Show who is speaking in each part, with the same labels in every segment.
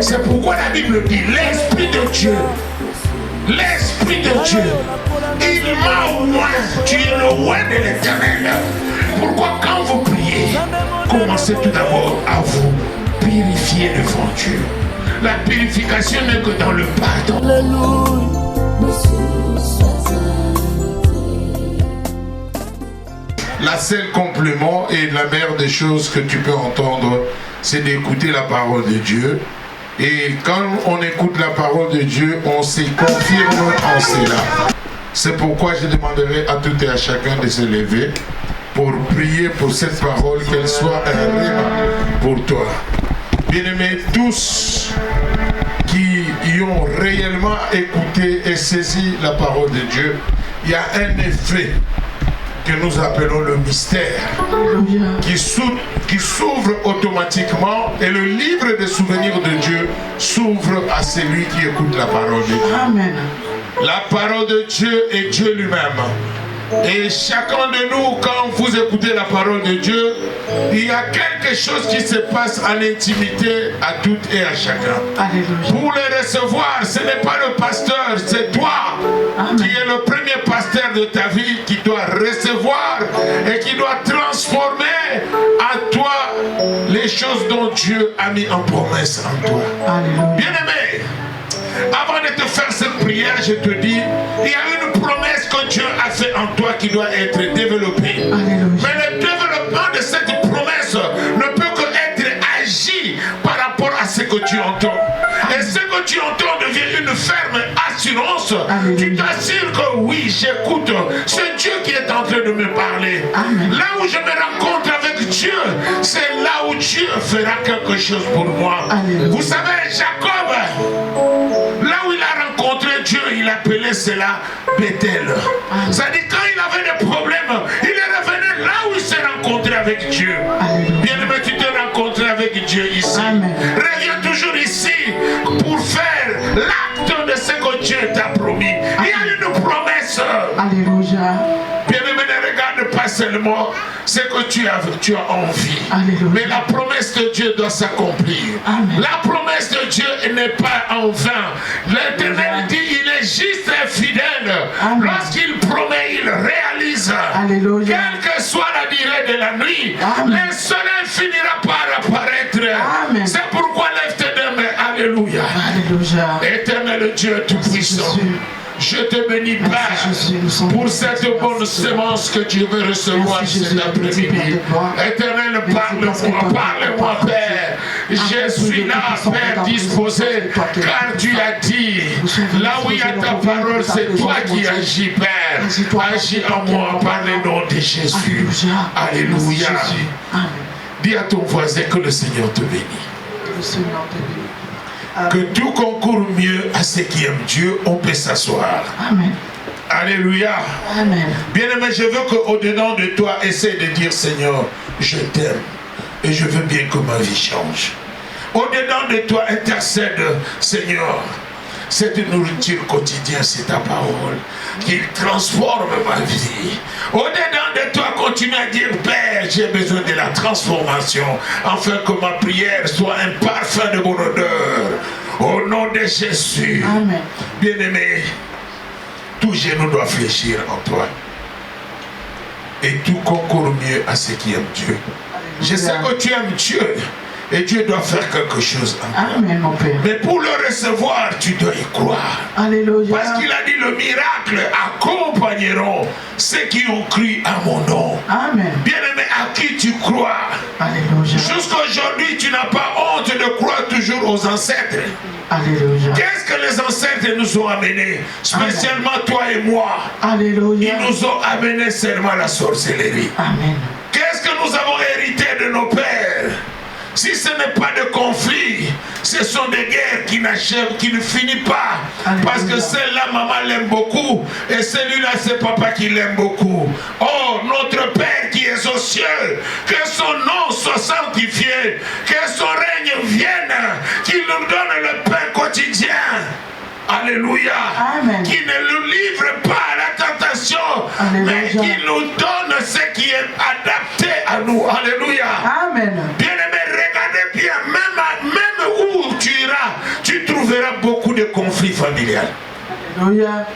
Speaker 1: C'est pourquoi la Bible dit l'Esprit de Dieu, l'Esprit de Dieu, il m'a oint. Tu es le roi de l'Éternel. Pourquoi quand vous priez, commencez tout d'abord à vous purifier devant Dieu. La purification n'est que dans le pardon. Alléluia. La seule complément et la meilleure des choses que tu peux entendre, c'est d'écouter la parole de Dieu. Et quand on écoute la parole de Dieu, on se confirme en cela. C'est pourquoi je demanderai à tout et à chacun de se lever pour prier pour cette parole, qu'elle soit un rêve pour toi. Bien-aimés, tous qui y ont réellement écouté et saisi la parole de Dieu, il y a un effet que nous appelons le mystère, qui s'ouvre automatiquement, et le livre des souvenirs de Dieu s'ouvre à celui qui écoute la parole de Dieu.
Speaker 2: Amen.
Speaker 1: La parole de Dieu est Dieu lui-même. Et chacun de nous, quand vous écoutez la parole de Dieu, il y a quelque chose qui se passe en intimité à toutes et à chacun.
Speaker 2: Alléluia.
Speaker 1: Pour les recevoir, ce n'est pas le pasteur, c'est toi. Amen. Qui est le premier pasteur de ta vie, qui doit recevoir et qui doit transformer en toi les choses dont Dieu a mis en promesse en toi. Bien-aimé, avant de te faire cette prière, je te dis, il y a une promesse que Dieu a fait en toi qui doit être développée. Alléluia. Mais le développement de cette promesse ne peut qu'être agi par rapport à ce que tu entends. Et ce que tu entends devient une ferme assurance. Alléluia. Tu t'assures que oui, j'écoute. C'est Dieu qui est en train de me parler. Amen. Là où je me rencontre avec Dieu, c'est là où Dieu fera quelque chose pour moi. Alléluia. Vous savez, Jacob, là où il a rencontré Dieu, il appelait cela Bethel. C'est-à-dire quand il avait des problèmes, il est revenu là où il s'est rencontré avec Dieu. Bien-aimé, tu t'es rencontré avec Dieu ici. Amen. Reviens toujours ici pour faire l'acte de ce que Dieu t'a promis. Amen. Il y a une promesse. Alléluia. Bien-aimé, ne regarde pas seulement ce que tu as envie. Alléluia. Mais la promesse de Dieu doit s'accomplir. La promesse de Dieu n'est pas en vain. L'Éternel dit, il est juste et fidèle. Lorsqu'il promet, il réalise. Alléluia. Quelle que soit la durée de la nuit, le soleil finira par apparaître. C'est pourquoi lève-toi demain. Alléluia. Alléluia. Éternel Dieu Tout-Puissant, je te bénis, Père, pour cette bonne semence que tu veux recevoir cet après-midi. Éternel, parle-moi, Père. Je suis là, Père, disposé, car tu as dit, là où il y a ta parole, c'est toi qui agis, Père. Agis en moi par le nom de Jésus. Alléluia. Dis à ton voisin que le Seigneur te bénit. Que tout concourt mieux à ceux qui aiment Dieu, on peut s'asseoir. Amen. Alléluia. Amen. Bien-aimé, je veux qu'au-dedans de toi, essaie de dire, Seigneur, je t'aime et je veux bien que ma vie change. Au-dedans de toi, intercède, Seigneur. Cette nourriture quotidienne, c'est ta parole qui transforme ma vie. Au-dedans de toi, continue à dire, Père, j'ai besoin de la transformation, afin que ma prière soit un parfum de bonne odeur. Au nom de Jésus. Amen. Bien-aimé, tout genou doit fléchir en toi. Et tout concourt mieux à ceux qui aiment Dieu. Je sais que tu aimes Dieu. Et Dieu doit faire quelque chose en toi. Amen, mon Père. Mais pour le recevoir, tu dois y croire. Alléluia. Parce qu'il a dit, le miracle accompagneront ceux qui ont cru à mon nom. Amen. Bien-aimé, à qui tu crois? Alléluia. Jusqu'aujourd'hui, tu n'as pas honte de croire toujours aux ancêtres. Alléluia. Qu'est-ce que les ancêtres nous ont amené? Spécialement Amen. Toi et moi. Alléluia. Ils nous ont amené seulement la sorcellerie. Amen. Qu'est-ce que nous avons hérité de nos pères? Si ce n'est pas de conflit, ce sont des guerres qui n'achèvent, qui ne finissent pas. Alléluia. Parce que celle-là, maman l'aime beaucoup, et celui-là, c'est papa qui l'aime beaucoup. Oh, notre Père qui est aux cieux, que son nom soit sanctifié, que son règne vienne, qu'il nous donne le pain quotidien. Alléluia. Amen. Qui ne nous livre pas à la tentation, Alléluia. Mais qui nous donne ce qui est adapté à nous. Alléluia. Amen. Bien-aimé, regardez bien, même conflit familial.
Speaker 2: Alléluia.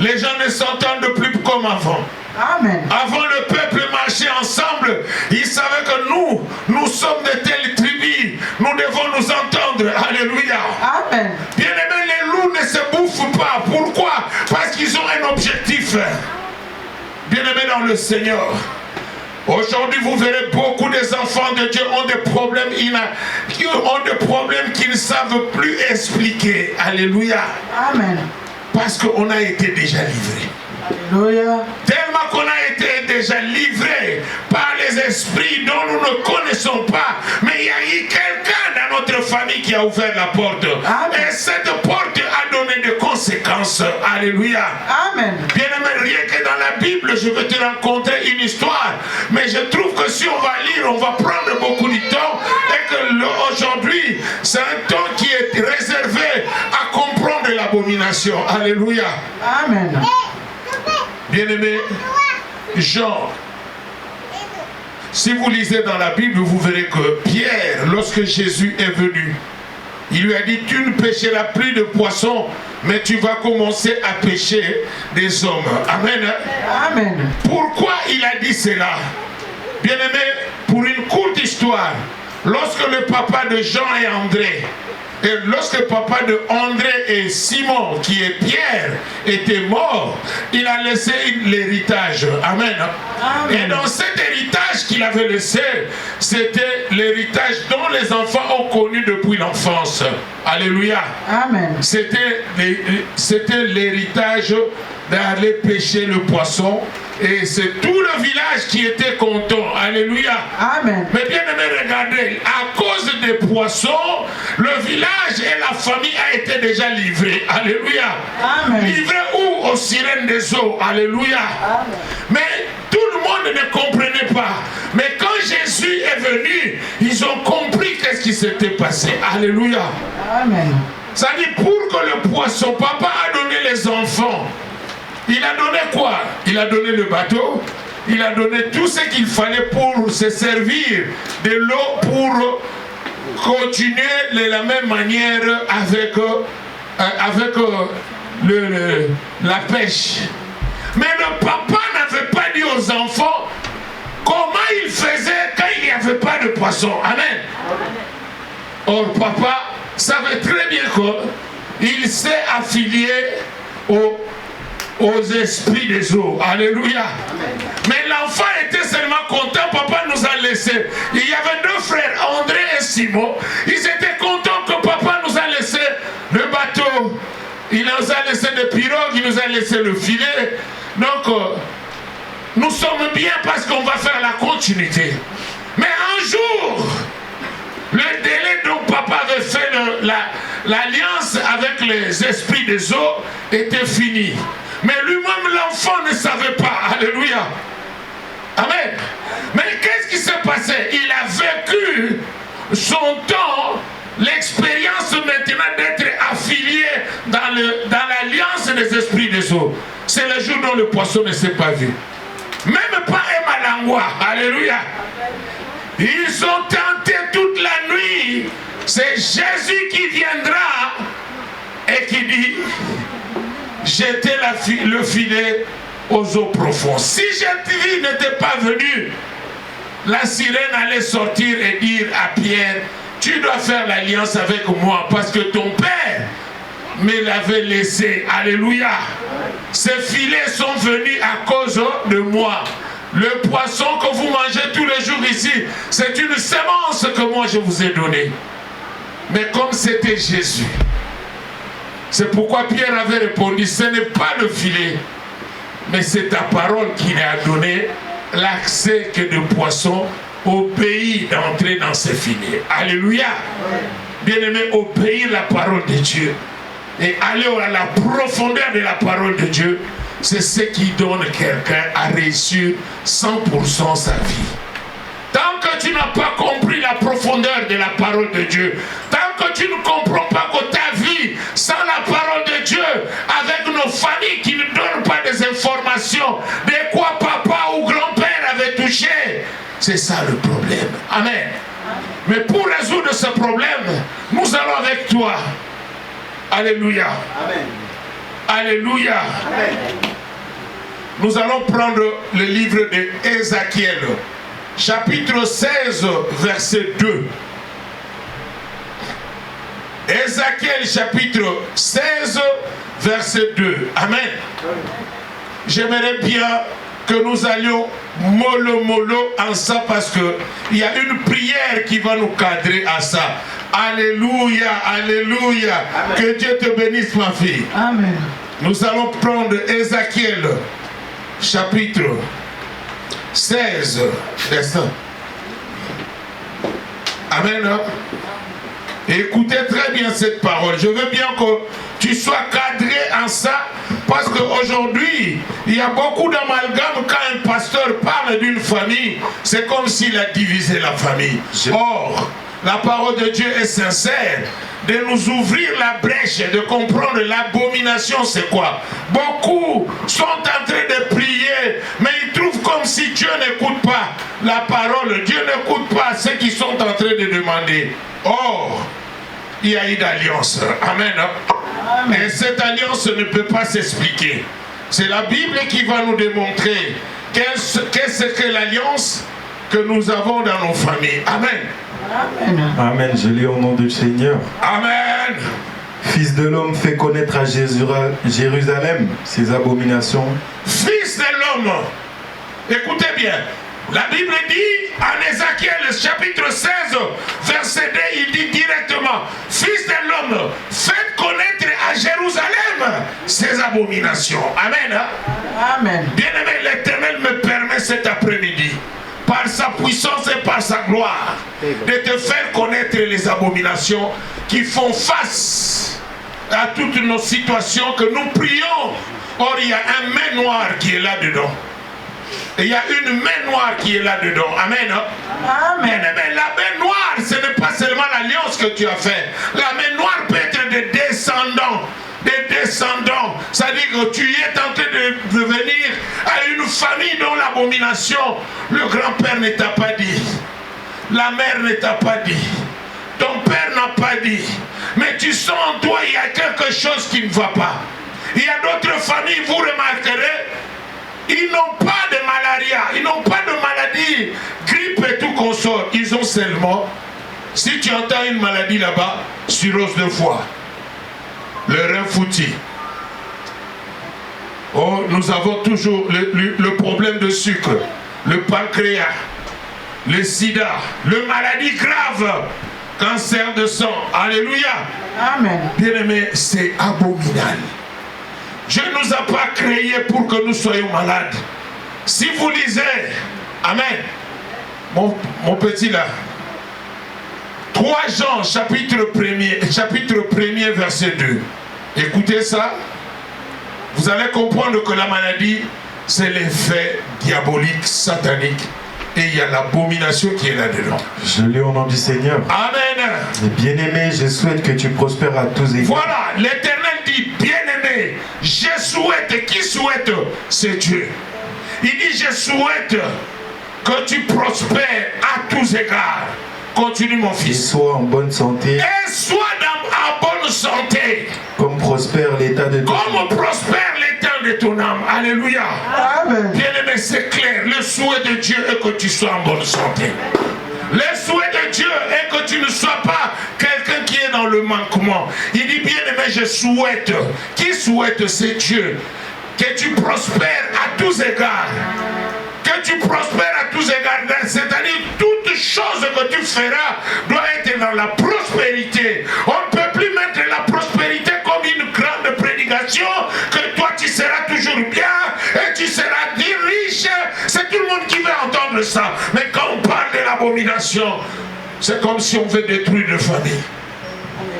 Speaker 1: Les gens ne s'entendent plus comme avant.
Speaker 2: Amen.
Speaker 1: Avant, le peuple marchait ensemble. Ils savaient que nous sommes de telles tribus. Nous devons nous entendre. Alléluia.
Speaker 2: Amen.
Speaker 1: Bien aimé, les loups ne se bouffent pas. Pourquoi? Parce qu'ils ont un objectif. Bien aimé dans le Seigneur. Aujourd'hui, vous verrez beaucoup des enfants de Dieu ont des problèmes, qu'ils ne savent plus expliquer. Alléluia.
Speaker 2: Amen.
Speaker 1: Parce qu'on a été déjà livré.
Speaker 2: Alléluia.
Speaker 1: Tellement qu'on a été déjà livré par les esprits dont nous ne connaissons pas. Mais il y a eu quelqu'un dans notre famille qui a ouvert la porte.
Speaker 2: Amen.
Speaker 1: Et cette porte a donné des conséquences. Alléluia.
Speaker 2: Amen.
Speaker 1: Bien aimé, rien que dans la Bible, je vais te raconter une histoire. Mais je trouve que si on va lire, on va prendre beaucoup de temps. Et que aujourd'hui, c'est un temps qui est réservé à comprendre l'abomination. Alléluia.
Speaker 2: Amen.
Speaker 1: Bien-aimé, Jean, si vous lisez dans la Bible, vous verrez que Pierre, lorsque Jésus est venu, il lui a dit, tu ne pêcheras plus de poissons, mais tu vas commencer à pêcher des hommes. Amen.
Speaker 2: Amen.
Speaker 1: Pourquoi il a dit cela? Bien-aimé, pour une courte histoire, lorsque le papa de Jean et André, et lorsque le papa de André et Simon, qui est Pierre, était mort, il a laissé l'héritage. Amen. Amen. Et dans cet héritage qu'il avait laissé, c'était l'héritage dont les enfants ont connu depuis l'enfance. Alléluia.
Speaker 2: Amen.
Speaker 1: C'était l'héritage d'aller pêcher le poisson. Et c'est tout le village qui était content. Alléluia. Amen. Mais bien aimé, regardez, à cause des poissons, le village et la famille a été déjà livrés. Alléluia. Amen. Livrés où? Aux sirènes des eaux. Alléluia. Amen. Mais tout le monde ne comprenait pas. Mais quand Jésus est venu, ils ont compris qu'est-ce qui s'était passé. Alléluia. Amen. Ça dit pour que le poisson, papa a donné les enfants. Il a donné quoi? Il a donné le bateau, il a donné tout ce qu'il fallait pour se servir de l'eau pour continuer de la même manière avec la pêche. Mais le papa n'avait pas dit aux enfants comment il faisait quand il n'y avait pas de poisson. Amen. Or, papa savait très bien qu'il s'est affilié aux esprits des eaux. Alléluia. Mais l'enfant était seulement content. Papa nous a laissé. Il y avait deux frères, André et Simon. Ils étaient contents que papa nous a laissé le bateau. Il nous a laissé des pirogues. Il nous a laissé le filet. Donc, nous sommes bien parce qu'on va faire la continuité. Mais un jour, le délai dont papa avait fait l'alliance avec les esprits des eaux était fini. Mais lui-même, l'enfant ne savait pas. Alléluia. Amen. Mais qu'est-ce qui s'est passé? Il a vécu son temps, l'expérience maintenant d'être affilié dans l'alliance des esprits des eaux. C'est le jour dont le poisson ne s'est pas vu. Même pas un malangua. Alléluia. Ils ont tenté toute la nuit. C'est Jésus qui viendra et qui dit, jetez le filet aux eaux profondes. Si Jésus n'était pas venu, la sirène allait sortir et dire à Pierre, tu dois faire l'alliance avec moi parce que ton père me l'avait laissé. Alléluia. Ces filets sont venus à cause de moi. Le poisson que vous mangez tous les jours ici, c'est une sémence que moi je vous ai donnée. Mais comme c'était Jésus, c'est pourquoi Pierre avait répondu, ce n'est pas le filet, mais c'est ta parole qui a donné l'accès que de poissons au pays d'entrer dans ces filets. Alléluia. Bien-aimé, obéir la parole de Dieu et aller à la profondeur de la parole de Dieu, c'est ce qui donne quelqu'un à réussir 100% sa vie. Tant que tu n'as pas compris la profondeur de la parole de Dieu, tant que tu ne comprends pas que ta vie sans la parole de Dieu, avec nos familles qui ne donnent pas des informations de quoi papa ou grand-père avait touché, c'est ça le problème. Amen. Mais pour résoudre ce problème, nous allons avec toi Alléluia.
Speaker 3: Amen.
Speaker 1: Alléluia.
Speaker 3: Amen.
Speaker 1: Nous allons prendre le livre d'Ézéchiel, chapitre 16, verset 2. Ézéchiel, chapitre 16, verset 2. Amen. J'aimerais bien que nous allions mollo en ça parce que il y a une prière qui va nous cadrer à ça. Alléluia, alléluia. Amen. Que Dieu te bénisse, ma fille.
Speaker 2: Amen.
Speaker 1: Nous allons prendre Ézéchiel, chapitre 16, verset. Amen. Écoutez très bien cette parole. Je veux bien que tu sois cadré en ça, parce qu'aujourd'hui, il y a beaucoup d'amalgame. Quand un pasteur parle d'une famille, c'est comme s'il a divisé la famille. Or, la parole de Dieu est sincère, de nous ouvrir la brèche, de comprendre l'abomination, c'est quoi. Beaucoup sont en train de prier, mais ils trouvent comme si Dieu n'écoute pas la parole. Dieu n'écoute pas ceux qui sont en train de demander. Or, il y a une alliance. Amen. Amen. Et cette alliance ne peut pas s'expliquer. C'est la Bible qui va nous démontrer qu'est-ce que l'alliance que nous avons dans nos familles. Amen.
Speaker 2: Amen.
Speaker 4: Amen. Je lis au nom du Seigneur.
Speaker 1: Amen.
Speaker 4: Fils de l'homme fait connaître à Jérusalem ses abominations.
Speaker 1: Fils de l'homme. Écoutez bien. La Bible dit en Ézéchiel chapitre 16 verset 2, il dit directement: Fils de l'homme, faites connaître à Jérusalem ses abominations. Amen.
Speaker 2: Amen.
Speaker 1: Bien-aimé, l'Éternel me permet cet après-midi, par sa puissance et par sa gloire, de te faire connaître les abominations qui font face à toutes nos situations que nous prions. Or, il y a un main noir qui est là-dedans. Il y a une main noire qui est là-dedans. Amen.
Speaker 2: Amen.
Speaker 1: Bien-aimé, la main noire, ce n'est pas seulement l'alliance que tu as fait. La main noire peut être des descendants. Des descendants. C'est-à-dire que tu es en train de venir à une famille dont l'abomination, le grand-père ne t'a pas dit. La mère ne t'a pas dit. Ton père n'a pas dit. Mais tu sens en toi, il y a quelque chose qui ne va pas. Il y a d'autres familles, vous remarquerez, ils n'ont pas de malaria, ils n'ont pas de maladie, grippe et tout consort. Ils ont seulement, si tu entends une maladie là-bas, cirrhose de foie, le rein foutu. Oh, nous avons toujours le problème de sucre, le pancréas, le sida, le maladie grave, cancer de sang. Alléluia.
Speaker 2: Amen.
Speaker 1: Bien-aimé, c'est abominable. Dieu ne nous a pas créés pour que nous soyons malades. Si vous lisez, amen, mon petit là, 3 Jean, chapitre 1er, verset 2. Écoutez ça, vous allez comprendre que la maladie, c'est l'effet diabolique, satanique. Et il y a l'abomination qui est là-dedans.
Speaker 4: Je lis au nom du Seigneur.
Speaker 1: Amen.
Speaker 4: Bien-aimé, je souhaite que tu prospères à tous égards.
Speaker 1: Voilà, l'Éternel dit, bien-aimé, je souhaite, qui souhaite? C'est Dieu. Il dit, je souhaite que tu prospères à tous égards. Continue mon
Speaker 4: Et
Speaker 1: fils.
Speaker 4: sois en bonne santé.
Speaker 1: Et sois en bonne santé.
Speaker 4: Comme prospère l'état de ton âme.
Speaker 1: Comme prospère l'état de ton âme. Alléluia.
Speaker 2: Amen.
Speaker 1: Bien-aimé, c'est clair. Le souhait de Dieu est que tu sois en bonne santé. Le souhait de Dieu est que tu ne sois pas quelqu'un qui est dans le manquement. Il dit, bien-aimé, je souhaite. Qui souhaite? C'est Dieu. Que tu prospères à tous égards. Que tu prospères à tous égards. C'est-à-dire, toute chose que tu feras doit être dans la prospérité. On ne peut plus mettre la prospérité comme une grande prédication, que toi tu seras toujours bien et tu seras dit riche. C'est tout le monde qui veut entendre ça. Mais quand on parle de l'abomination, c'est comme si on veut détruire une famille.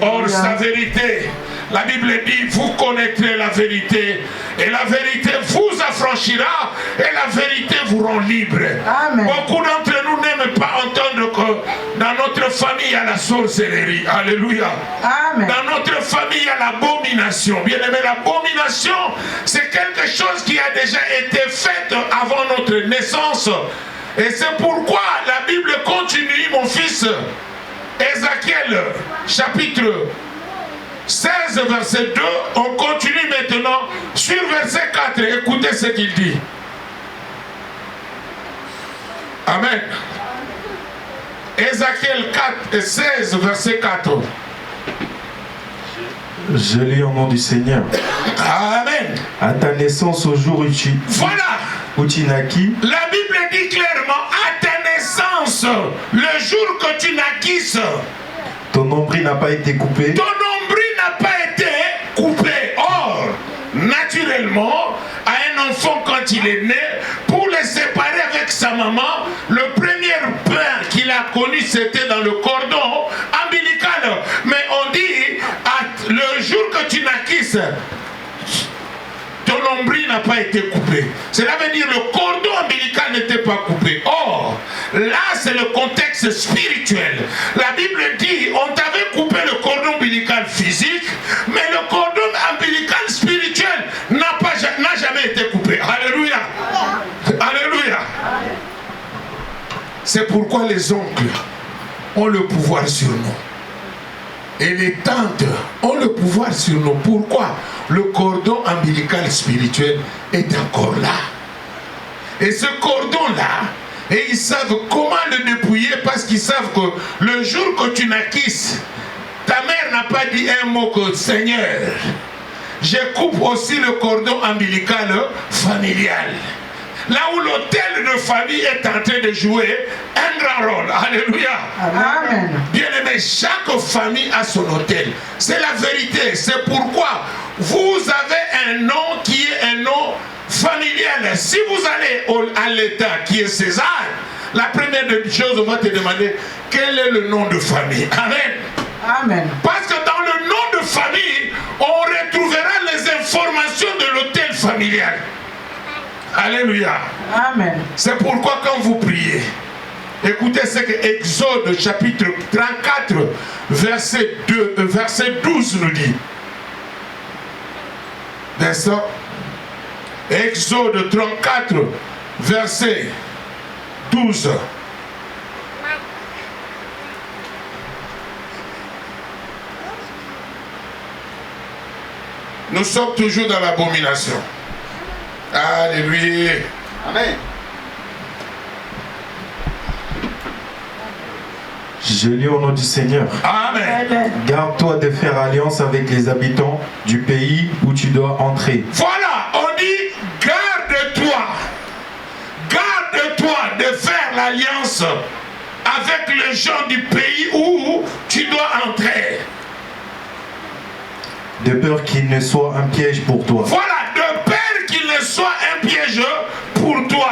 Speaker 1: Or, sa vérité, la Bible dit, vous connaîtrez la vérité, et la vérité vous affranchira, et la vérité vous rend libre.
Speaker 2: Amen.
Speaker 1: Beaucoup d'entre nous n'aiment pas entendre que dans notre famille, il y a la sorcellerie. Alléluia.
Speaker 2: Amen.
Speaker 1: Dans notre famille, il y a l'abomination. Bien aimé, l'abomination, c'est quelque chose qui a déjà été fait avant notre naissance. Et c'est pourquoi la Bible continue, mon fils. Ézéchiel, chapitre 16, verset 2, on continue maintenant sur verset 4. Écoutez ce qu'il dit. Amen. Ézéchiel 4, 16, verset 4.
Speaker 4: Je lis au nom du Seigneur.
Speaker 1: Amen.
Speaker 4: À ta naissance au jour
Speaker 1: Voilà.
Speaker 4: où tu naquis,
Speaker 1: La Bible dit clairement, à ta naissance, le jour que tu naquisses,
Speaker 4: ton nombril n'a pas été coupé.
Speaker 1: ton nombril n'a pas été coupé. Or, naturellement, à un enfant quand il est né, pour le séparer avec sa maman, le premier pain qu'il a connu, c'était dans le cordon ombilical. Mais on dit, le jour que tu naquisses, ton nombril n'a pas été coupé. Cela veut dire que le cordon ombilical n'était pas coupé. Or, là c'est le contexte spirituel. La Bible dit, on t'avait coupé le cordon ombilical physique, mais le cordon ombilical spirituel n'a jamais été coupé. Alléluia. Alléluia. C'est pourquoi les oncles ont le pouvoir sur nous. Et les tantes ont le pouvoir sur nous. Pourquoi? Le cordon ombilical spirituel est encore là. Et ce cordon-là, et ils savent comment le dépouiller parce qu'ils savent que le jour que tu naquisses, ta mère n'a pas dit un mot que Seigneur, je coupe aussi le cordon ombilical familial. Là où l'hôtel de famille est en train de jouer un grand rôle. Alléluia.
Speaker 2: Amen.
Speaker 1: Bien aimé, chaque famille a son hôtel. C'est la vérité. C'est pourquoi vous avez un nom qui est un nom familial. Si vous allez à l'État qui est César, la première chose, on va te demander quel est le nom de famille. Amen.
Speaker 2: Amen.
Speaker 1: Parce que dans le nom de famille, on retrouvera les informations de l'hôtel familial. Alléluia.
Speaker 2: Amen.
Speaker 1: C'est pourquoi quand vous priez, écoutez ce que Exode chapitre 34, verset 12 nous dit. N'est-ce pas? Exode 34, verset 12. Nous sommes toujours dans l'abomination. Alléluia.
Speaker 3: Amen.
Speaker 4: Je lis au nom du Seigneur.
Speaker 1: Amen.
Speaker 4: Garde-toi de faire alliance avec les habitants du pays où tu dois entrer.
Speaker 1: Voilà, on dit garde-toi. Garde-toi de faire l'alliance avec les gens du pays où tu dois entrer.
Speaker 4: De peur qu'il ne soit un piège pour toi.
Speaker 1: Voilà, de peur qu'il ne soit un piège pour toi.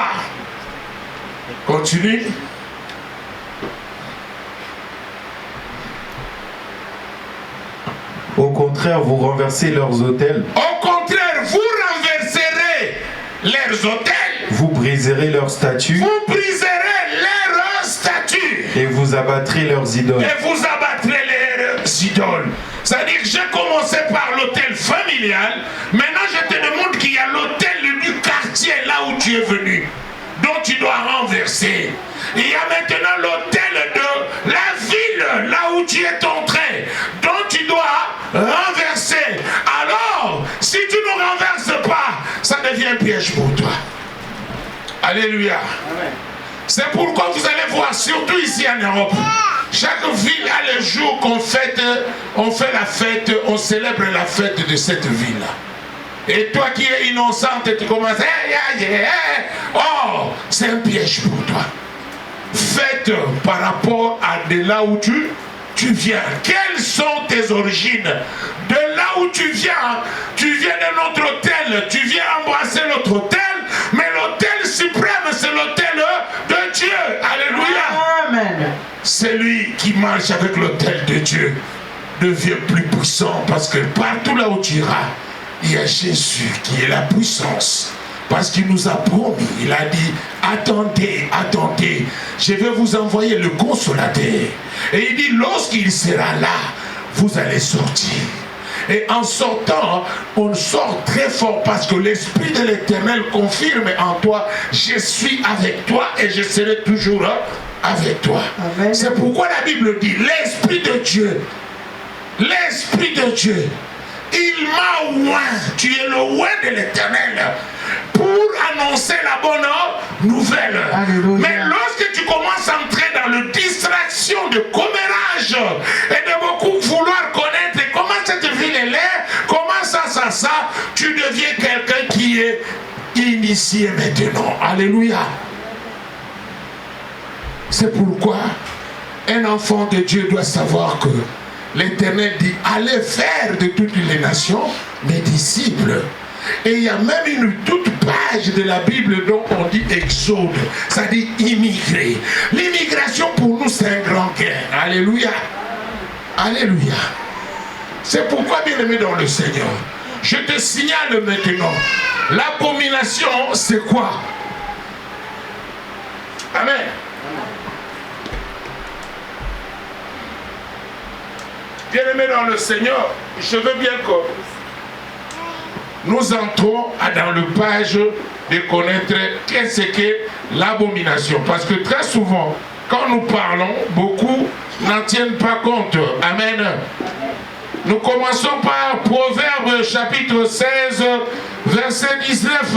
Speaker 1: Continue.
Speaker 4: Au contraire, vous renversez leurs autels.
Speaker 1: Au contraire, vous renverserez leurs autels.
Speaker 4: Vous briserez leurs statues.
Speaker 1: Vous briserez leurs statues.
Speaker 4: Et vous abattrez leurs idoles.
Speaker 1: Et vous abattrez leurs idoles. C'est-à-dire que j'ai commencé par l'hôtel familial. Maintenant, je te demande qu'il y a l'hôtel du quartier là où tu es venu, dont tu dois renverser. Il y a maintenant l'hôtel de la ville là où tu es entré, dont tu dois renverser. Alors, si tu ne renverses pas, ça devient un piège pour toi. Alléluia.
Speaker 3: Amen.
Speaker 1: C'est pourquoi vous allez voir, surtout ici en Europe, chaque ville a le jour qu'on fête, on fait la fête, on célèbre la fête de cette ville. Et toi qui es innocente, tu commences, oh, c'est un piège pour toi. Fête par rapport à de là où tu viens. Quelles sont tes origines? De là où tu viens de notre hôtel, tu viens embrasser notre hôtel, mais l'hôtel suprême, c'est l'hôtel de Dieu. Alléluia.
Speaker 2: Amen.
Speaker 1: Celui qui marche avec l'autel de Dieu devient plus puissant parce que partout là où tu iras, il y a Jésus qui est la puissance. Parce qu'il nous a promis, il a dit, attendez, attendez, je vais vous envoyer le consolateur. Et il dit, lorsqu'il sera là, vous allez sortir. Et en sortant, on sort très fort parce que l'Esprit de l'Éternel confirme en toi, je suis avec toi et je serai toujours avec toi.
Speaker 2: Amen.
Speaker 1: C'est pourquoi la Bible dit, l'Esprit de Dieu l'Esprit de Dieu, il m'a oint. Tu es le oint de l'Éternel pour annoncer la bonne nouvelle.
Speaker 2: Alléluia.
Speaker 1: Mais lorsque tu commences à entrer dans la distraction de commérage et de beaucoup vouloir connaître comment cette ville est, comment ça, tu deviens quelqu'un qui est initié maintenant. Alléluia. C'est pourquoi un enfant de Dieu doit savoir que l'Éternel dit, allez faire de toutes les nations mes disciples. Et il y a même une toute page de la Bible dont on dit exode, ça dit immigrer. L'immigration pour nous c'est un grand gain. Alléluia. Alléluia. C'est pourquoi, bien aimé dans le Seigneur, je te signale maintenant, l'abomination c'est quoi? Amen. Bien-aimés dans le Seigneur, je veux bien que nous entrons dans le page de connaître qu'est-ce que l'abomination. Parce que très souvent, quand nous parlons, beaucoup n'en tiennent pas compte. Amen. Nous commençons par Proverbe chapitre 16, verset 19.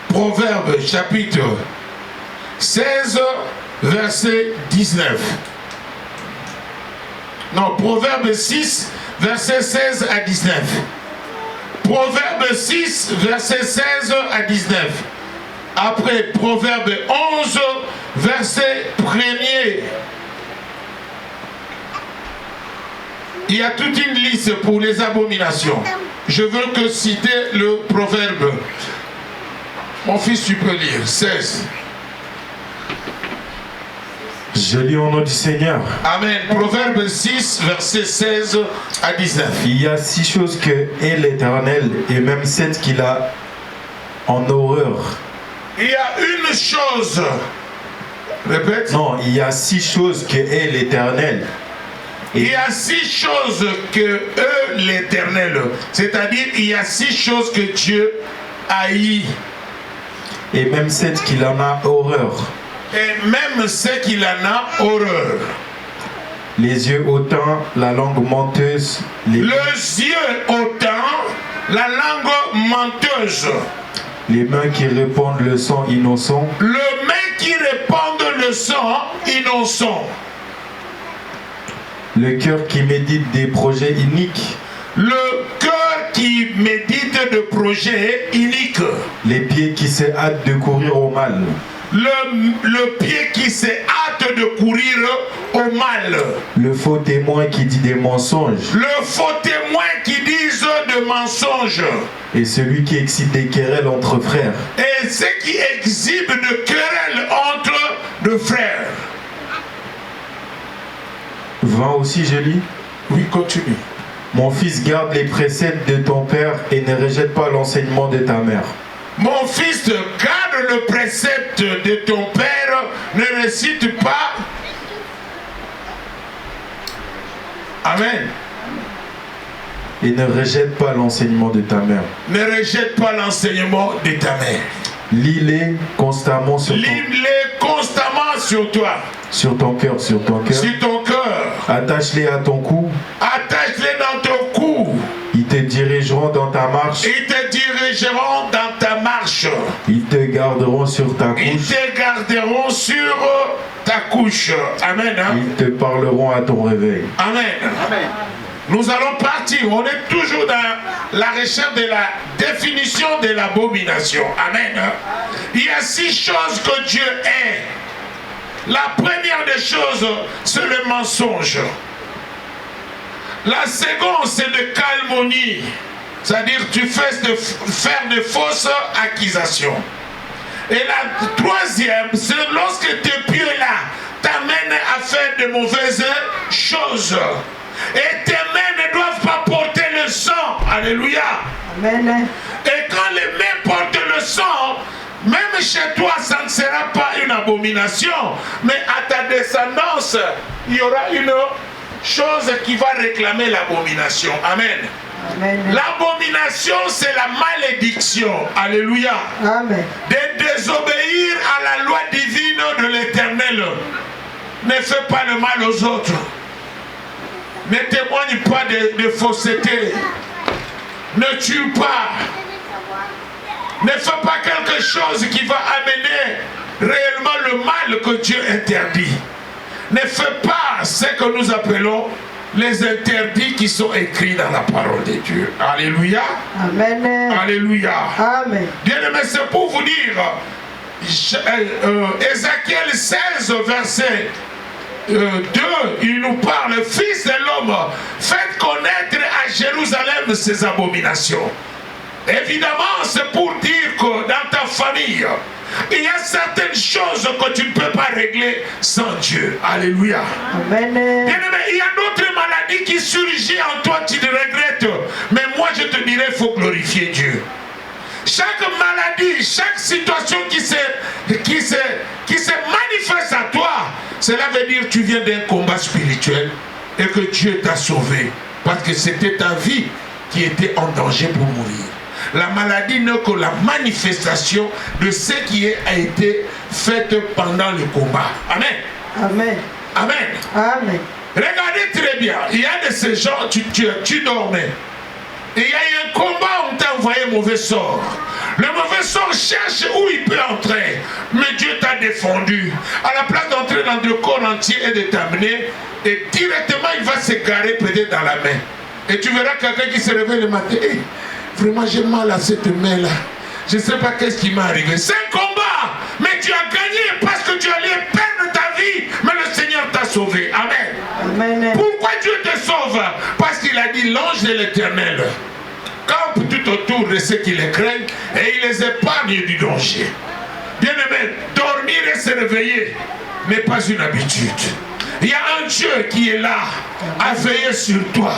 Speaker 1: Proverbe chapitre 16, verset 19. Non, Proverbe 6, verset 16 à 19. Proverbe 6, verset 16 à 19. Après, Proverbe 11, verset 1er. Il y a toute une liste pour les abominations. Je veux que citer le proverbe. Mon fils, tu peux lire. 16.
Speaker 4: Je lis au nom du Seigneur.
Speaker 1: Amen. Proverbe 6, verset 16 à 19.
Speaker 4: Il y a 6 choses que est l'Éternel et même 7 qu'il a en horreur.
Speaker 1: Il y a une chose. Répète.
Speaker 4: Non, il y a 6 choses que est l'Éternel.
Speaker 1: Il y a 6 choses que l'Éternel. C'est-à-dire, il y a 6 choses que Dieu haït.
Speaker 4: Et même 7 qu'il en a horreur.
Speaker 1: Et même ce qu'il en a horreur.
Speaker 4: Les yeux hautains, la langue menteuse. Les
Speaker 1: yeux hautains, la langue menteuse.
Speaker 4: Les mains qui répandent le sang innocent.
Speaker 1: Les mains qui répandent le sang innocent.
Speaker 4: Le cœur qui médite des projets iniques.
Speaker 1: Le cœur qui médite de projets iniques.
Speaker 4: Les pieds qui se hâtent de courir au mal.
Speaker 1: Le pied qui se hâte de courir au mal.
Speaker 4: Le faux témoin qui dit des mensonges.
Speaker 1: Le faux témoin qui dit de mensonges.
Speaker 4: Et celui qui excite des querelles entre frères.
Speaker 1: Et ceux qui exhibent de querelles entre deux frères.
Speaker 4: 20 aussi, je lis.
Speaker 1: Oui, continue.
Speaker 4: Mon fils, garde les préceptes de ton père et ne rejette pas l'enseignement de ta mère.
Speaker 1: Mon fils, garde le précepte de ton père, ne récite pas. Amen.
Speaker 4: Et ne rejette pas l'enseignement de ta mère.
Speaker 1: Ne rejette pas l'enseignement de ta mère.
Speaker 4: Lis-les constamment sur ton...
Speaker 1: Lis-les constamment sur toi.
Speaker 4: Sur ton cœur, sur ton cœur.
Speaker 1: Sur ton cœur.
Speaker 4: Attache-les à ton cou.
Speaker 1: Attache-les dans ton cou.
Speaker 4: Ils te dirigeront dans ta marche.
Speaker 1: Ils te dirigeront dans ta marche.
Speaker 4: Ils te garderont sur ta couche.
Speaker 1: Ils te garderont sur ta couche. Amen. Hein?
Speaker 4: Ils te parleront à ton réveil.
Speaker 1: Amen. Amen. Nous allons partir. On est toujours dans la recherche de la définition de l'abomination. Amen. Hein? Il y a 6 choses que Dieu est. La première des choses, c'est le mensonge. La seconde, c'est de calomnie. C'est-à-dire tu faire de fausses accusations. Et la troisième, c'est lorsque tes pieds-là t'amènent à faire de mauvaises choses. Et tes mains ne doivent pas porter le sang. Alléluia.
Speaker 2: Amen.
Speaker 1: Et quand les mains portent le sang, même chez toi, ça ne sera pas une abomination. Mais à ta descendance, il y aura une chose qui va réclamer l'abomination. Amen. L'abomination, c'est la malédiction. Alléluia.
Speaker 2: Amen.
Speaker 1: De désobéir à la loi divine de l'Éternel. Ne fais pas le mal aux autres. Ne témoigne pas de fausseté. Ne tue pas. Ne fais pas quelque chose qui va amener réellement le mal que Dieu interdit. Ne fais pas ce que nous appelons les interdits qui sont écrits dans la parole de Dieu. Alléluia.
Speaker 2: Amen.
Speaker 1: Alléluia.
Speaker 2: Amen.
Speaker 1: Bien-aimé, c'est pour vous dire, Ézéchiel 16, verset 2, il nous parle, fils de l'homme, faites connaître à Jérusalem ses abominations. Évidemment, c'est pour dire que dans ta famille, il y a certaines choses que tu ne peux pas régler sans Dieu. Alléluia.
Speaker 2: Amen.
Speaker 1: Bien-aimé, il y a d'autres maladies qui surgissent en toi, tu te regrettes. Mais moi, je te dirais, il faut glorifier Dieu. Chaque maladie, chaque situation qui se manifeste à toi, cela veut dire que tu viens d'un combat spirituel et que Dieu t'a sauvé. Parce que c'était ta vie qui était en danger pour mourir. La maladie n'est que la manifestation de ce qui a été fait pendant le combat. Amen.
Speaker 2: Amen.
Speaker 1: Amen.
Speaker 2: Amen.
Speaker 1: Regardez très bien. Il y a de ces gens, tu dormais. Et il y a eu un combat où on t'a envoyé un mauvais sort. Le mauvais sort cherche où il peut entrer. Mais Dieu t'a défendu. À la place d'entrer dans le corps entier et de t'amener, et directement il va se garer peut-être dans la main. Et tu verras quelqu'un qui se réveille le matin. Hey, vraiment j'ai mal à cette main-là. Je ne sais pas qu'est-ce qui m'est arrivé. C'est un combat. Mais tu as gagné parce que tu allais perdre ta vie. Mais le Seigneur t'a sauvé. Amen.
Speaker 2: Amen.
Speaker 1: Pourquoi Dieu te sauve? Parce qu'il a dit l'ange de l'Éternel campe tout autour de ceux qui les craignent et il les épargne du danger. Bien aimé, dormir et se réveiller n'est pas une habitude. Il y a un Dieu qui est là à veiller sur toi.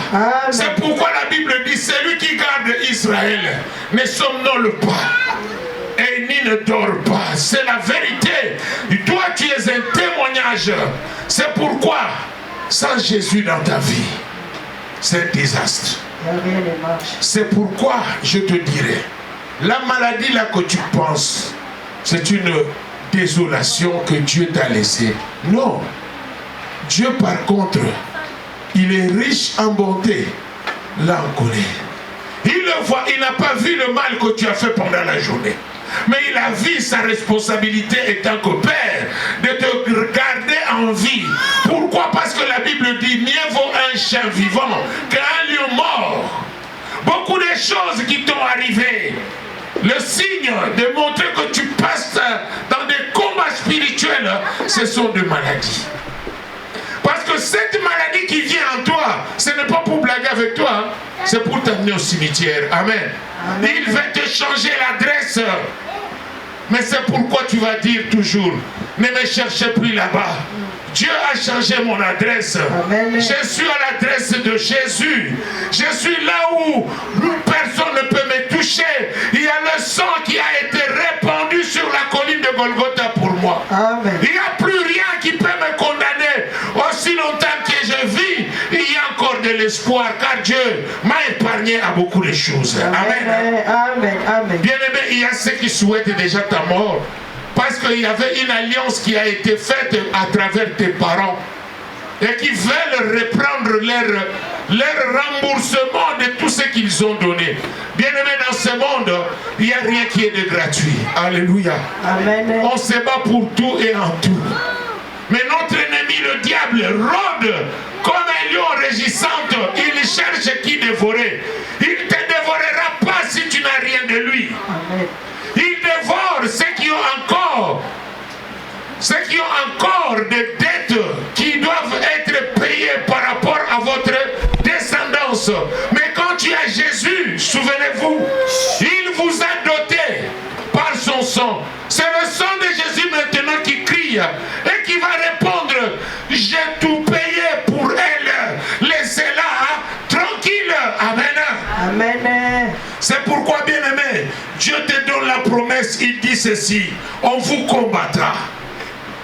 Speaker 1: C'est pourquoi la Bible dit celui qui garde Israël ne somnole pas et ni ne dort pas. C'est la vérité. Toi tu es un témoignage. C'est pourquoi sans Jésus dans ta vie, c'est un désastre. C'est pourquoi je te dirais, la maladie là que tu penses, c'est une désolation que Dieu t'a laissée. Non. Dieu par contre, il est riche en bonté, là en colère. Il le voit, il n'a pas vu le mal que tu as fait pendant la journée. Mais il a vu sa responsabilité étant que père de te garder en vie. Pourquoi? Parce que la Bible dit mieux vaut un chien vivant qu'un lion mort. Beaucoup de choses qui t'ont arrivé, le signe de montrer que tu passes dans des combats spirituels, ce sont des maladies. Parce que cette maladie qui vient en toi, ce n'est pas pour blaguer avec toi, c'est pour t'amener au cimetière. Amen. Amen. Il va te changer l'adresse. Mais c'est pourquoi tu vas dire toujours, ne me cherchez plus là-bas. Dieu a changé mon adresse. Amen. Je suis à l'adresse de Jésus. Je suis là où personne ne peut me toucher. Il y a le sang qui a été répandu sur la colline de Golgotha pour moi. Amen. Il n'y a plus rien qui peut me condamner. Aussi longtemps que je vis, il y a encore de l'espoir, car Dieu m'a épargné à beaucoup de choses. Amen. Amen. Amen. Bien aimé, il y a ceux qui souhaitent déjà ta mort. Parce qu'il y avait une alliance qui a été faite à travers tes parents et qui veulent reprendre leur remboursement de tout ce qu'ils ont donné. Bien aimé, dans ce monde, il n'y a rien qui est de gratuit. Alléluia. Amen. On se bat pour tout et en tout. Mais notre ennemi, le diable, rôde comme un lion régissant. Il cherche qui dévorer. Il ne te dévorera pas si tu n'as rien de lui. Amen. Il dévore ceux qui ont encore des dettes qui doivent être payées par rapport à votre descendance. Mais quand tu as Jésus, souvenez-vous, il vous a doté par son sang. C'est le sang de Jésus maintenant qui crie et qui va répondre, j'ai tout payé pour elle. Laissez-la tranquille. Amen. Amen. C'est pourquoi, bien aimé, Dieu te donne la promesse, il dit ceci, on vous combattra.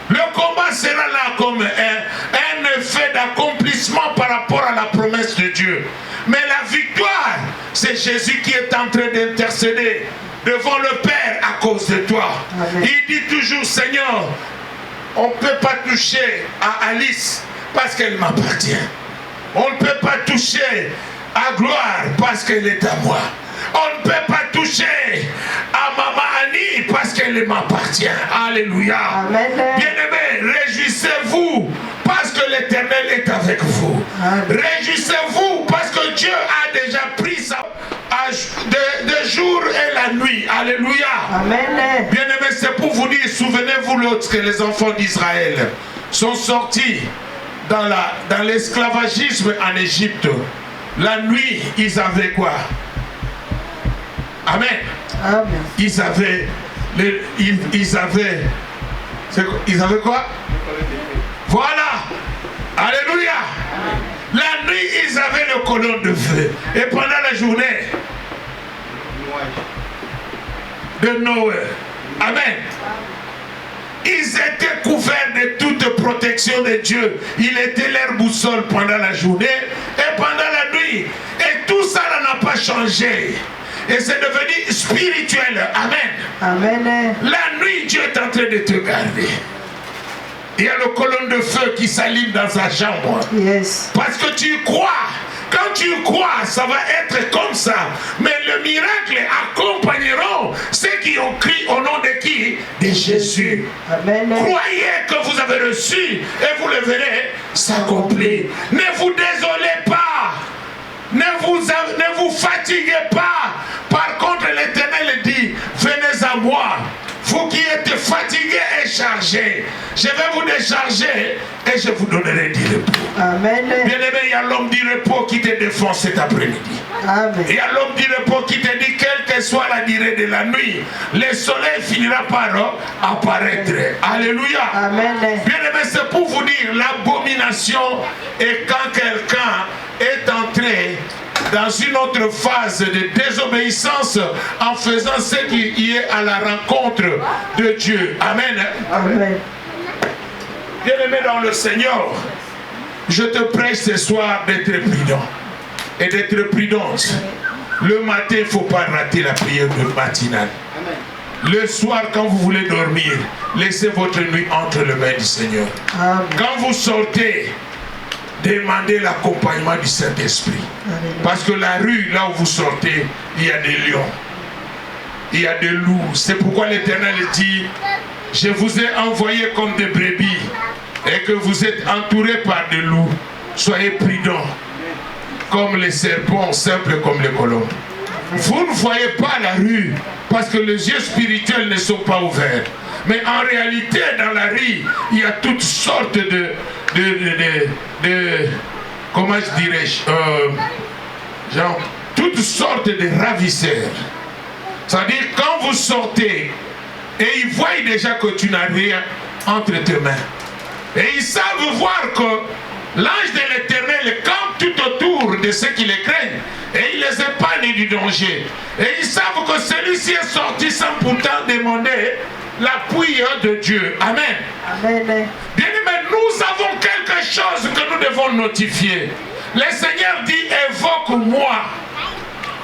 Speaker 1: Le combat sera là comme un effet d'accomplissement par rapport à la promesse de Dieu. Mais la victoire c'est Jésus qui est en train d'intercéder devant le Père à cause de toi.
Speaker 2: Amen.
Speaker 1: Il dit toujours, Seigneur, on ne peut pas toucher à Alice parce qu'elle m'appartient. On ne peut pas toucher à Gloire parce qu'elle est à moi. On ne peut pas toucher à Maman Annie parce qu'elle m'appartient. Alléluia.
Speaker 2: Amen.
Speaker 1: Bien-aimés, réjouissez-vous parce que l'Éternel est avec vous.
Speaker 2: Amen.
Speaker 1: Réjouissez-vous parce que Dieu a déjà pris de jour et la nuit. Alléluia.
Speaker 2: Amen.
Speaker 1: Bien-aimés, c'est pour vous dire, souvenez-vous lorsque les enfants d'Israël sont sortis dans l'esclavagisme en Égypte. La nuit, ils avaient quoi? Amen.
Speaker 2: Amen.
Speaker 1: Ils avaient quoi? Voilà. Alléluia. La nuit, ils avaient le colonne de feu. Et pendant la journée de Noé. Amen. Ils étaient couverts de toute protection de Dieu. Il était leur boussole pendant la journée et pendant la nuit. Et tout ça n'a pas changé. Et c'est devenu spirituel. Amen.
Speaker 2: Amen.
Speaker 1: La nuit, Dieu est en train de te garder. Il y a le colonne de feu qui s'allume dans sa chambre.
Speaker 2: Yes.
Speaker 1: Parce que tu crois. Quand tu crois, ça va être comme ça. Mais le miracle accompagneront ceux qui ont crié au nom de qui? De Jésus.
Speaker 2: Amen.
Speaker 1: Croyez que vous avez reçu et vous le verrez s'accomplir. Ne vous désolez pas. Ne vous fatiguez pas. Par contre, l'Éternel dit, venez à moi. Vous qui êtes fatigués et chargés, je vais vous décharger et je vous donnerai du repos.
Speaker 2: Amen.
Speaker 1: Bien-aimé, il y a l'homme du repos qui te défend cet après-midi.
Speaker 2: Amen.
Speaker 1: Il y a l'homme du repos qui te dit, quelle que soit la durée de la nuit, le soleil finira par apparaître. Alléluia.
Speaker 2: Amen.
Speaker 1: Bien-aimé, c'est pour vous dire, l'abomination est quand quelqu'un est entré dans une autre phase de désobéissance en faisant ce qui est à la rencontre de Dieu. Amen.
Speaker 2: Amen.
Speaker 1: Bien-aimé dans le Seigneur, je te prêche ce soir d'être prudent et d'être prudente. Le matin, il ne faut pas rater la prière matinale. Le soir, quand vous voulez dormir, laissez votre nuit entre les mains du Seigneur.
Speaker 2: Amen.
Speaker 1: Quand vous sortez, demandez l'accompagnement du Saint-Esprit. Parce que la rue, là où vous sortez, il y a des lions. Il y a des loups. C'est pourquoi l'Éternel dit, je vous ai envoyé comme des brebis et que vous êtes entourés par des loups. Soyez prudents, comme les serpents, simples comme les colombes. Vous ne voyez pas la rue parce que les yeux spirituels ne sont pas ouverts. Mais en réalité, dans la rue, il y a toutes sortes de comment je dirais-je, genre, toutes sortes de ravisseurs. C'est-à-dire, quand vous sortez, et ils voient déjà que tu n'as rien entre tes mains. Et ils savent voir que l'ange de l'Éternel campe tout autour de ceux qui les craignent. Et il les épargne du danger. Et ils savent que celui-ci est sorti sans pourtant demander l'appui de Dieu. Amen.
Speaker 2: Amen.
Speaker 1: Bien-aimés, nous avons quelque chose que nous devons notifier. Le Seigneur dit, évoque-moi.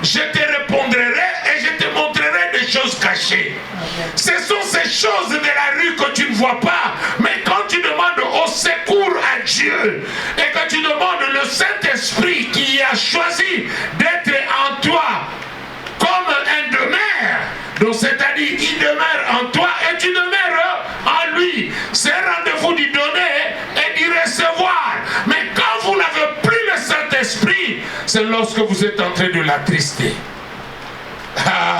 Speaker 1: Je te répondrai et je te montrerai des choses cachées.
Speaker 2: Amen.
Speaker 1: Ce sont ces choses de la rue que tu ne vois pas. Mais quand tu demandes au secours à Dieu et que tu demandes le Saint-Esprit qui a choisi d'être en toi comme un demeure, donc c'est-à-dire il demeure en toi et tu demeures en lui. C'est un rendez-vous du donner et du recevoir. Mais quand vous n'avez plus le Saint-Esprit, c'est lorsque vous êtes en train de l'attrister.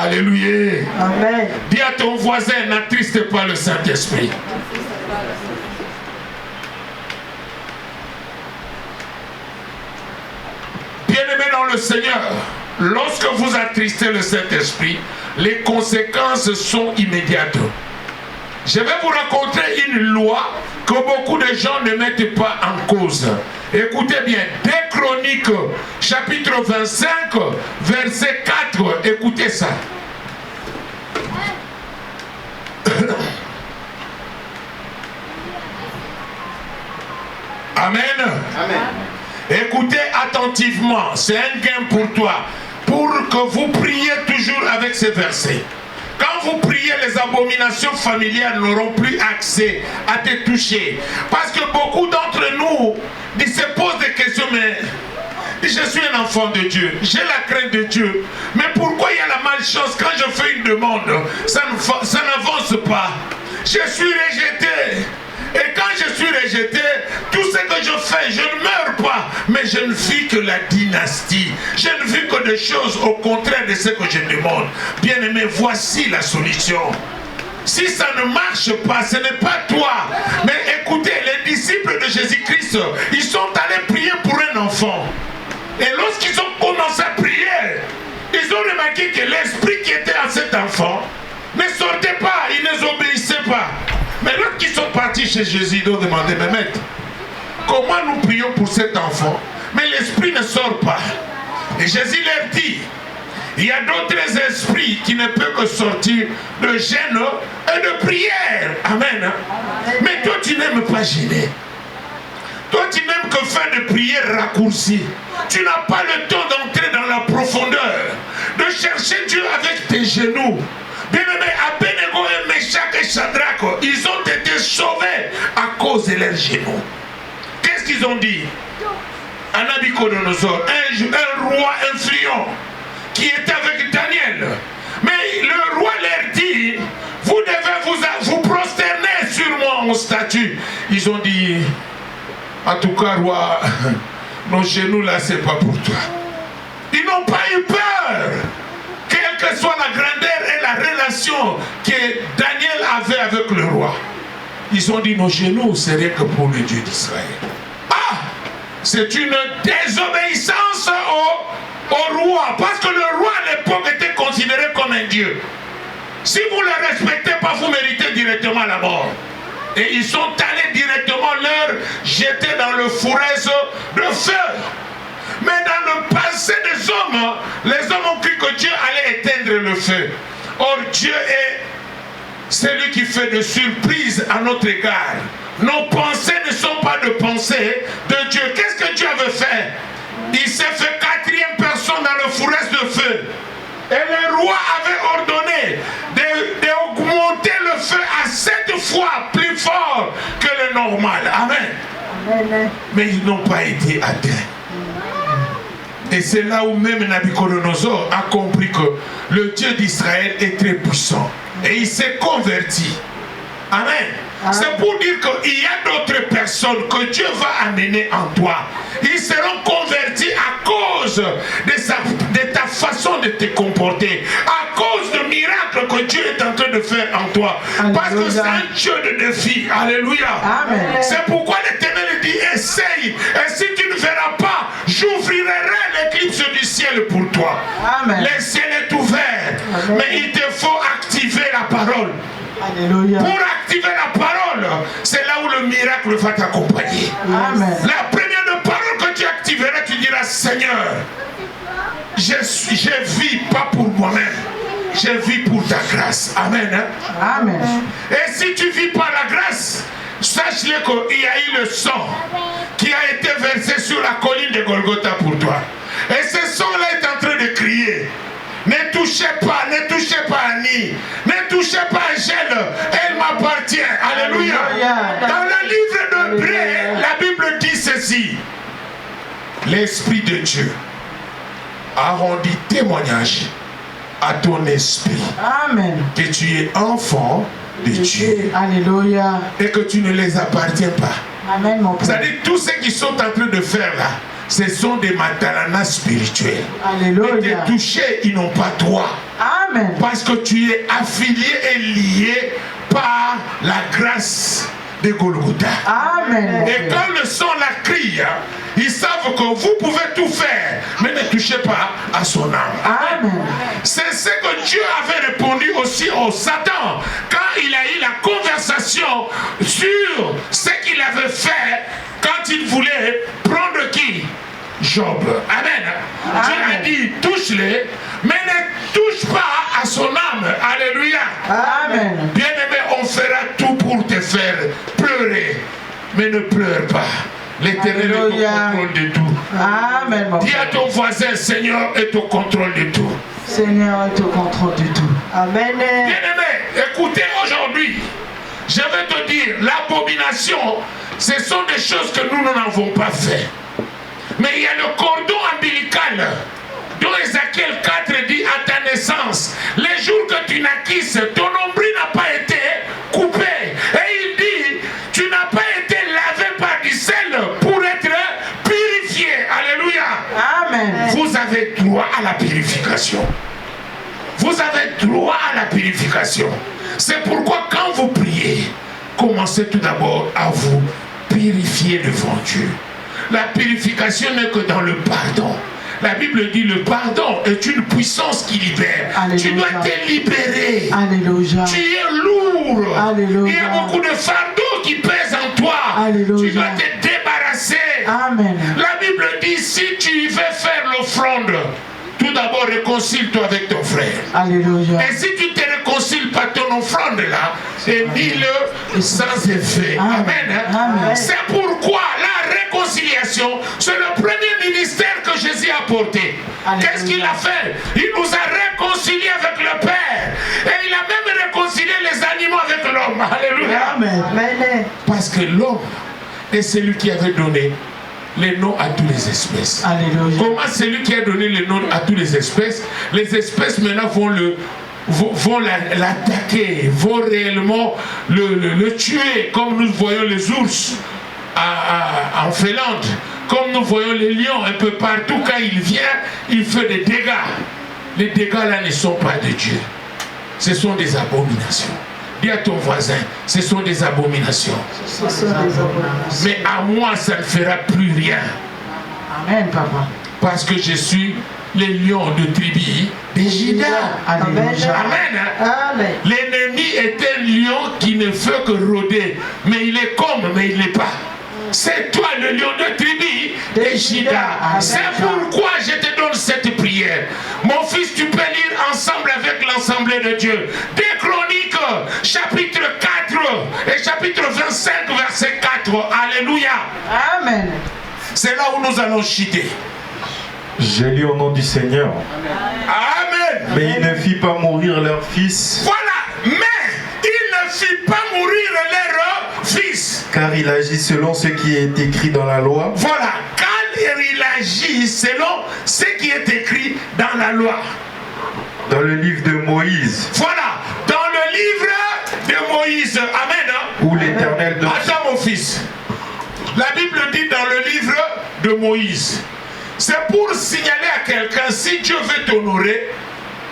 Speaker 1: Alléluia.
Speaker 2: Amen.
Speaker 1: Dis à ton voisin, n'attriste pas le Saint-Esprit. Bien-aimé dans le Seigneur, lorsque vous attristez le Saint-Esprit, les conséquences sont immédiates. Je vais vous raconter une loi que beaucoup de gens ne mettent pas en cause. Écoutez bien, 2 Chroniques, chapitre 25, verset 4. Écoutez ça. Amen.
Speaker 2: Amen.
Speaker 1: Écoutez attentivement, c'est un gain pour toi. pour que vous priez toujours avec ces versets. Quand vous priez, les abominations familiales n'auront plus accès à te toucher. Parce que beaucoup d'entre nous, ils se posent des questions, mais je suis un enfant de Dieu, j'ai la crainte de Dieu. Mais pourquoi il y a la malchance quand je fais une demande, ça n'avance pas. Je suis rejeté. Et quand je suis rejeté, tout ce que je fais, je ne meurs pas, mais je ne vis que la dynastie. Je ne vis que des choses au contraire de ce que je demande. Bien-aimé, voici la solution. Si ça ne marche pas, ce n'est pas toi. Mais écoutez, les disciples de Jésus-Christ, ils sont allés prier pour un enfant. Et lorsqu'ils ont commencé à prier, ils ont remarqué que l'esprit qui était en cet enfant ne sortait pas, il ne les obéissait pas. Mais lorsqu'ils sont partis chez Jésus, ils ont demandé, mais maître, comment nous prions pour cet enfant, mais l'esprit ne sort pas. Et Jésus leur dit, il y a d'autres esprits qui ne peuvent que sortir de gêne et de prière. Amen. Mais toi, tu n'aimes pas gêner. Toi, tu n'aimes que faire des prières raccourcies. Tu n'as pas le temps d'entrer dans la profondeur, de chercher Dieu avec tes genoux. Bien-aimé, Abednego et Meshach et Shadrach, ils ont été sauvés à cause de leurs genoux. Qu'est-ce qu'ils ont dit? À Nabucodonosor, un roi influent qui était avec Daniel. Mais le roi leur dit, vous devez vous prosterner sur moi en statue. Ils ont dit, en tout cas, roi, nos genoux là, c'est pas pour toi. Ils n'ont pas eu peur. Quelle que soit la grandeur et la relation que Daniel avait avec le roi. Ils ont dit, nos genoux, c'est rien que pour le Dieu d'Israël. Ah! C'est une désobéissance au roi. Parce que le roi à l'époque était considéré comme un Dieu. Si vous ne le respectez pas, vous méritez directement la mort. Et ils sont allés directement leur jeter dans le fournaise de feu. Mais dans le passé des hommes, les hommes ont cru que Dieu allait éteindre le feu. Or, Dieu est celui qui fait de surprises à notre égard. Nos pensées ne sont pas de pensées de Dieu. Qu'est-ce que Dieu avait fait? Il s'est fait quatrième personne dans le fournaise de feu. Et le roi avait ordonné d'augmenter le feu à 7 fois plus fort que le normal. Amen. Amen. Mais ils n'ont pas été atteints. Et c'est là où même Nabucodonosor a compris que le Dieu d'Israël est très puissant. Et il s'est converti. Amen. C'est pour dire qu'il y a d'autres personnes que Dieu va amener en toi. Ils seront convertis à cause de ta façon de te comporter. À cause de miracles que Dieu est en train de faire en toi. Alléluia. Parce que c'est un Dieu de défi. Alléluia. Amen. C'est pourquoi l'Éternel dit, essaye. Et si tu ne verras pas, j'ouvrirai l'éclipse du ciel pour toi. Amen. Le ciel est ouvert. Amen. Mais il te faut activer la parole. Alléluia. Pour activer la parole, c'est là où le miracle va t'accompagner. Amen. La première parole que tu activeras, tu diras, Seigneur, je vis pas pour moi-même, je vis pour ta grâce. Amen. Amen. Et si tu vis par la grâce, sache-le qu'il y a eu le sang qui a été versé sur la colline de Golgotha pour toi. Et ce sang-là est en train de crier. Ne touchez pas Annie, ne touchez pas Angèle, elle m'appartient. Alléluia. Dans le livre de Hébreux, la Bible dit ceci. L'Esprit de Dieu a rendu témoignage à ton esprit. Amen. Que tu es enfant de Dieu. Alléluia. Et que tu ne les appartiens pas. Amen, mon Père. C'est-à-dire tous ceux qui sont en train de faire là, ce sont des matalanas spirituels. Alléluia. Mais t'es touché, ils n'ont pas toi. Amen. Parce que tu es affilié et lié par la grâce de Golgotha. Amen. Et quand le sang la crie, ils savent que vous pouvez tout faire, mais ne touchez pas à son âme. Amen. C'est ce que Dieu avait répondu aussi au Satan quand il a eu la conversation sur ce qu'il avait fait quand il voulait prendre qui? Job. Amen. Dieu a dit, touche-les, mais ne touche pas à son âme. Alléluia. Amen. Bien-aimé, on fera tout pour te faire pleurer, mais ne pleure pas. L'Éternel est au contrôle de tout.
Speaker 2: Amen, mon
Speaker 1: Dis à ton voisin, Seigneur est au contrôle de tout.
Speaker 2: Seigneur est au contrôle de tout. Amen.
Speaker 1: Bien-aimé, écoutez aujourd'hui, je vais te dire, l'abomination, ce sont des choses que nous n'avons pas fait. Mais il y a le cordon ombilical dont Ézéchiel 4 dit à ta naissance, les jours que tu naquisses, ton nombril n'a pas été coupé. Et il dit, tu n'as pas été lavé par du sel pour être purifié. Alléluia.
Speaker 2: Amen.
Speaker 1: Vous avez droit à la purification. Vous avez droit à la purification. C'est pourquoi quand vous priez, commencez tout d'abord à vous purifier devant Dieu. La purification n'est que dans le pardon. La Bible dit le pardon est une puissance qui libère. Alléluia. Tu dois te libérer.
Speaker 2: Alléluia.
Speaker 1: Tu es lourd.
Speaker 2: Alléluia.
Speaker 1: Il y a beaucoup de fardeaux qui pèsent en toi.
Speaker 2: Alléluia.
Speaker 1: Tu dois te débarrasser.
Speaker 2: Amen.
Speaker 1: La Bible dit si tu veux faire l'offrande, tout d'abord réconcilie-toi avec ton frère.
Speaker 2: Alléluia.
Speaker 1: Et si tu ne te réconcilies pas ton offrande là, et mis-le sans effet. Amen.
Speaker 2: Amen.
Speaker 1: C'est pourquoi la réconciliation, c'est le premier ministère que Jésus a porté. Qu'est-ce qu'il a fait? Il nous a réconciliés avec le Père. Et il a même réconcilié les animaux avec l'homme. Alléluia.
Speaker 2: Amen.
Speaker 1: Parce que l'homme est celui qui avait donné les noms à toutes les espèces.
Speaker 2: Alléluia.
Speaker 1: Comment celui qui a donné les noms à toutes les espèces maintenant vont l'attaquer, vont réellement le tuer, comme nous voyons les ours en Finlande, comme nous voyons les lions un peu partout. Quand il vient, il fait des dégâts. Les dégâts là ne sont pas de Dieu. Ce sont des abominations. Dis à ton voisin, ce sont des abominations.
Speaker 2: Ce sont des abominations.
Speaker 1: Mais à moi, ça ne fera plus rien.
Speaker 2: Amen, papa.
Speaker 1: Parce que je suis le lion de tribu de Juda.
Speaker 2: Amen.
Speaker 1: Amen.
Speaker 2: Amen.
Speaker 1: L'ennemi est un lion qui ne fait que rôder. Mais il est comme, mais il n'est pas. C'est toi le lion de tribu de Juda. C'est pourquoi je te donne cette prière. Mon fils, tu peux lire ensemble avec l'Assemblée de Dieu. Des Chroniques, chapitre 4 et chapitre 25, verset 4. Alléluia.
Speaker 2: Amen.
Speaker 1: C'est là où nous allons chuter.
Speaker 4: J'ai lu au nom du Seigneur.
Speaker 1: Amen.
Speaker 4: Mais il ne fit pas mourir leur fils.
Speaker 1: Voilà. Mais il ne fit pas mourir leur fils.
Speaker 4: Car il agit selon ce qui est écrit dans la loi.
Speaker 1: Voilà. Car il agit selon ce qui est écrit dans la loi.
Speaker 4: Dans le livre de Moïse.
Speaker 1: Voilà. Dans le livre de Moïse. Amen.
Speaker 4: Où l'Éternel donne.
Speaker 1: Attends mon fils. La Bible dit dans le livre de Moïse. C'est pour signaler à quelqu'un, si Dieu veut t'honorer,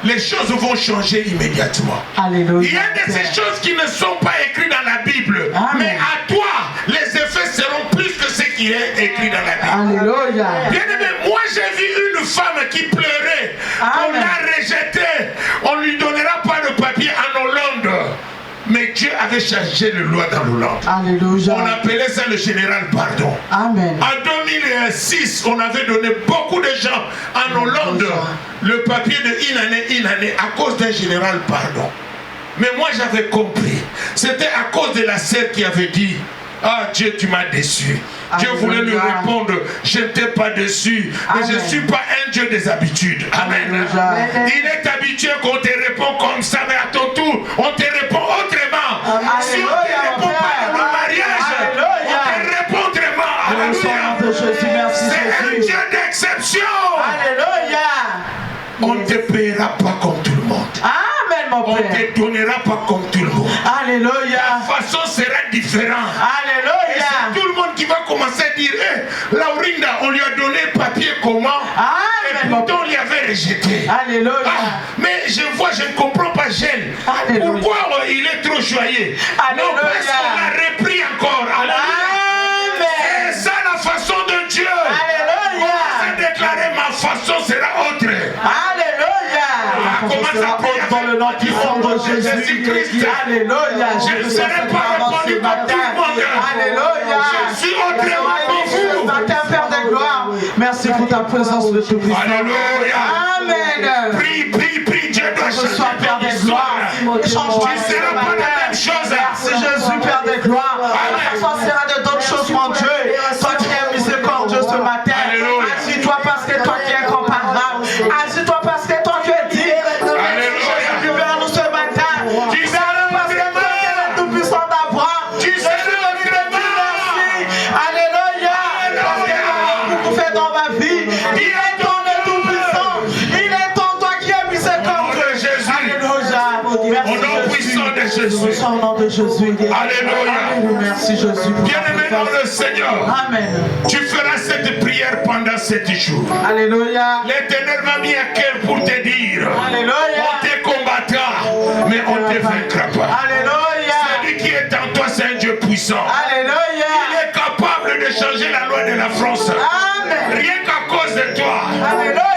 Speaker 1: les choses vont changer immédiatement.
Speaker 2: Alléluia.
Speaker 1: Il y a de ces choses qui ne sont pas écrites dans la Bible.
Speaker 2: Amen.
Speaker 1: Mais à toi, les effets seront plus que ce qui est écrit dans la Bible.
Speaker 2: Alléluia.
Speaker 1: Bien aimé, moi j'ai vu une femme qui pleurait. On l'a rejetée. On ne lui donnera pas le papier en Hollande. Mais Dieu avait changé le loi dans l'Hollande.
Speaker 2: Alléluia.
Speaker 1: On appelait ça le général pardon.
Speaker 2: Amen.
Speaker 1: En 2006, on avait donné beaucoup de gens en Hollande le papier de une année à cause d'un général pardon. Mais moi j'avais compris. C'était à cause de la sœur qui avait dit, ah Dieu, tu m'as déçu. Dieu voulait lui répondre, je ne t'ai pas déçu, mais je ne suis pas un Dieu des habitudes. Amen. Il est habitué qu'on te répond comme ça, mais à ton tour, on te répond autrement. Si on ne te répond pas dans le mariage, on te répond autrement. C'est un Dieu d'exception.
Speaker 2: Alléluia.
Speaker 1: On ne te paiera pas comme tout le monde.
Speaker 2: Amen, mon
Speaker 1: On ne
Speaker 2: Père.
Speaker 1: te donnera pas comme tout le monde.
Speaker 2: Alléluia.
Speaker 1: La façon sera différente. Et
Speaker 2: Alléluia.
Speaker 1: c'est tout le monde qui va commencer à dire, Laurinda, on lui a donné papier comment? Et
Speaker 2: Amen.
Speaker 1: pourtant on lui avait rejeté.
Speaker 2: Alléluia.
Speaker 1: Mais je vois, je ne comprends pas, Gênes.
Speaker 2: Alléluia.
Speaker 1: Pourquoi il est trop joyeux?
Speaker 2: Alléluia.
Speaker 1: Non, parce qu'on l'a repris encore. Alléluia.
Speaker 2: Amen.
Speaker 1: C'est ça la façon de Dieu.
Speaker 2: Alléluia.
Speaker 1: Commence à déclarer, ma façon sera autre.
Speaker 2: Alléluia.
Speaker 1: Commence à prier
Speaker 2: dans le nom puissant de Jésus-Christ. Alléluia.
Speaker 1: Je ne serai pas répondu comme tout le monde.
Speaker 2: Alléluia.
Speaker 1: Je suis autrement que vous.
Speaker 2: Matin, Père de gloire. Merci pour ta présence, le Tout-Puissant.
Speaker 1: Alléluia.
Speaker 2: Amen.
Speaker 1: Prie, Dieu doit changer
Speaker 2: Sois Père
Speaker 1: ton
Speaker 2: de
Speaker 1: histoire.
Speaker 2: gloire.
Speaker 1: Tu ne seras pas la même chose.
Speaker 2: Merci Jésus, Père de gloire. Ça sera de d'autres choses, mon Dieu. Toi qui es incomparable. Agis-toi parce que ton Dieu dit.
Speaker 1: Alléluia.
Speaker 2: Jésus vers nous ce matin.
Speaker 1: Tu sais
Speaker 2: Parce que toi qui es le tout-puissant d'Abraham.
Speaker 1: Tu sais le
Speaker 2: Merci. Alléluia. Parce qu'il a beaucoup fait dans ma vie. Il est ton tout-puissant. Il est ton toi qui es miséricordieux.
Speaker 1: Jésus.
Speaker 2: Alléluia.
Speaker 1: Au nom puissant de Jésus.
Speaker 2: Au nom de Jésus.
Speaker 1: Alléluia.
Speaker 2: Merci Jésus.
Speaker 1: Bien-aimé dans le Seigneur,
Speaker 2: Amen.
Speaker 1: tu feras cette prière pendant 7 jours.
Speaker 2: Alléluia.
Speaker 1: L'Éternel m'a mis à cœur pour te dire,
Speaker 2: Alléluia.
Speaker 1: on te combattra, mais on ne te vaincra pas.
Speaker 2: Alléluia.
Speaker 1: Celui qui est en toi, c'est un Dieu puissant.
Speaker 2: Alléluia.
Speaker 1: Il est capable de changer la loi de la France.
Speaker 2: Amen.
Speaker 1: Rien qu'à cause de toi.
Speaker 2: Alléluia.